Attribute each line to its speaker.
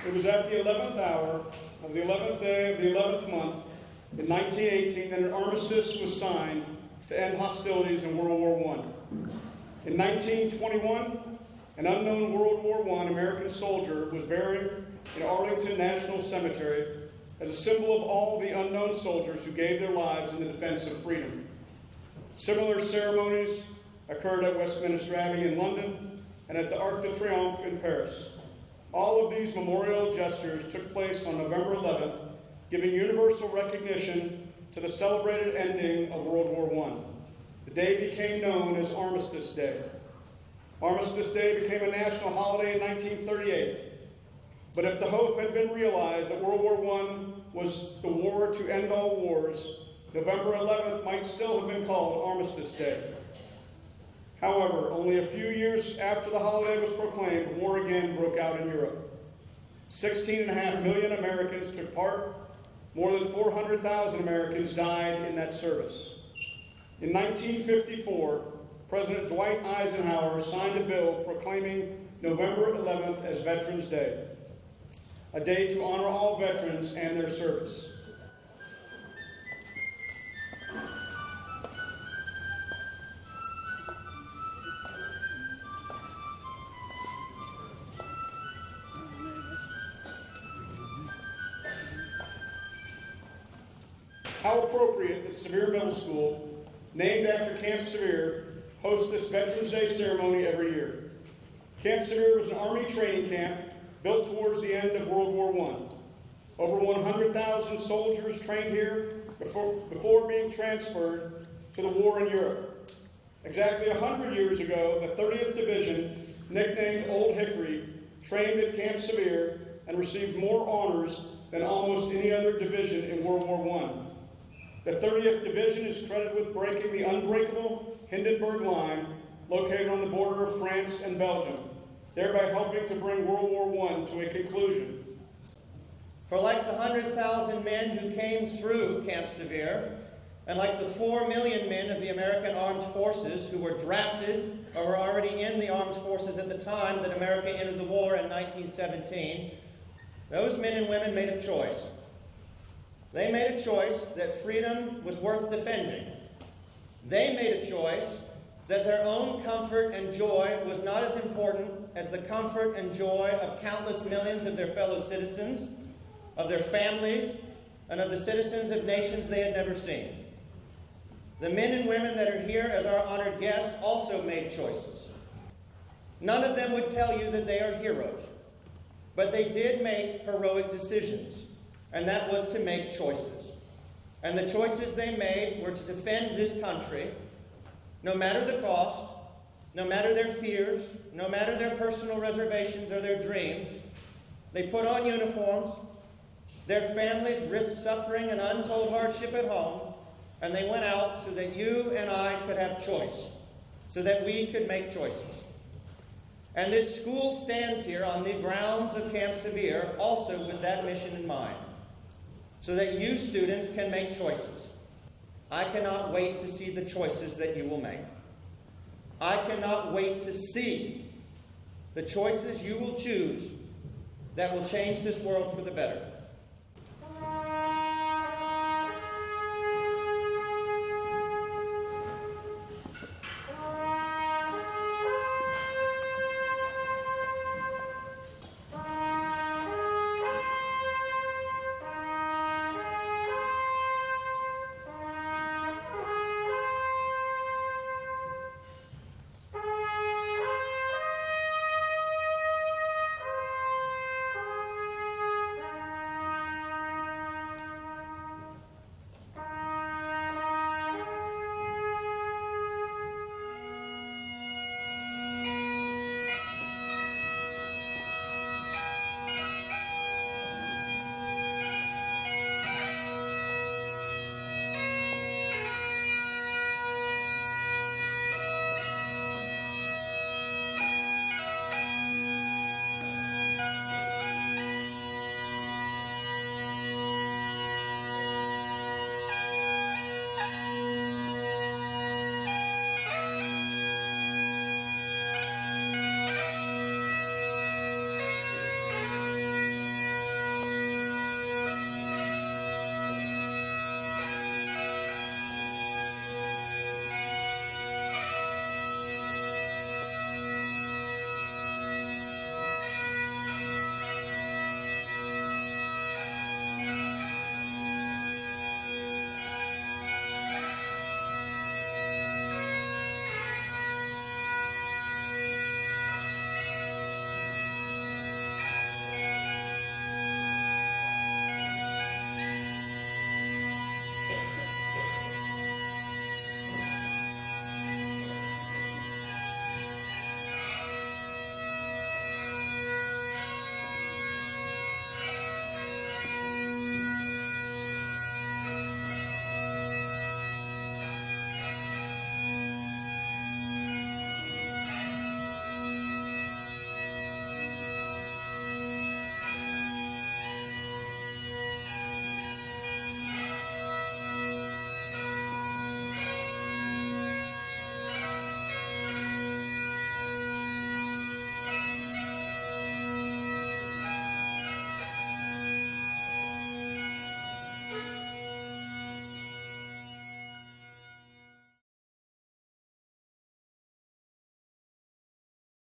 Speaker 1: It was at the 11th hour of the 11th day of the 11th month in 1918 that an armistice was signed to end hostilities in World War I. In 1921, an unknown World War I American soldier was buried in Arlington National Cemetery as a symbol of all the unknown soldiers who gave their lives in the defense of freedom. Similar ceremonies occurred at Westminster Abbey in London and at the Arc de Triomphe in Paris. All of these memorial gestures took place on November 11th, giving universal recognition to the celebrated ending of World War I. The day became known as Armistice Day. Armistice Day became a national holiday in 1938. But if the hope had been realized that World War I was the war to end all wars, November 11th might still have been called Armistice Day. However, only a few years after the holiday was proclaimed, war again broke out in Europe. 16.5 million Americans took part. More than 400,000 Americans died in that service. In 1954, President Dwight Eisenhower signed a bill proclaiming November 11th as Veterans Day, a day to honor all veterans and their service. How appropriate that Sevier Middle School, named after Camp Sevier, hosts this Veterans Day ceremony every year. Camp Sevier was an Army training camp built towards the end of World War I. Over 100,000 soldiers trained here before being transferred to the war in Europe. Exactly 100 years ago, the 30th Division, nicknamed Old Hickory, trained at Camp Sevier and received more honors than almost any other division in World War I. The 30th Division is credited with breaking the unbreakable Hindenburg Line located on the border of France and Belgium, thereby helping to bring World War I to a conclusion.
Speaker 2: For like the 100,000 men who came through Camp Sevier, and like the 4 million men of the American Armed Forces who were drafted or were already in the armed forces at the time that America entered the war in 1917, those men and women made a choice. They made a choice that freedom was worth defending. They made a choice that their own comfort and joy was not as important as the comfort and joy of countless millions of their fellow citizens, of their families, and of the citizens of nations they had never seen. The men and women that are here as our honored guests also made choices. None of them would tell you that they are heroes, but they did make heroic decisions. And that was to make choices. And the choices they made were to defend this country, no matter the cost, no matter their fears, no matter their personal reservations or their dreams. They put on uniforms, their families risked suffering and untold hardship at home, and they went out so that you and I could have choice, so that we could make choices. And this school stands here on the grounds of Camp Sevier also with that mission in mind, so that you students can make choices. I cannot wait to see the choices that you will make. I cannot wait to see the choices you will choose that will change this world for the better.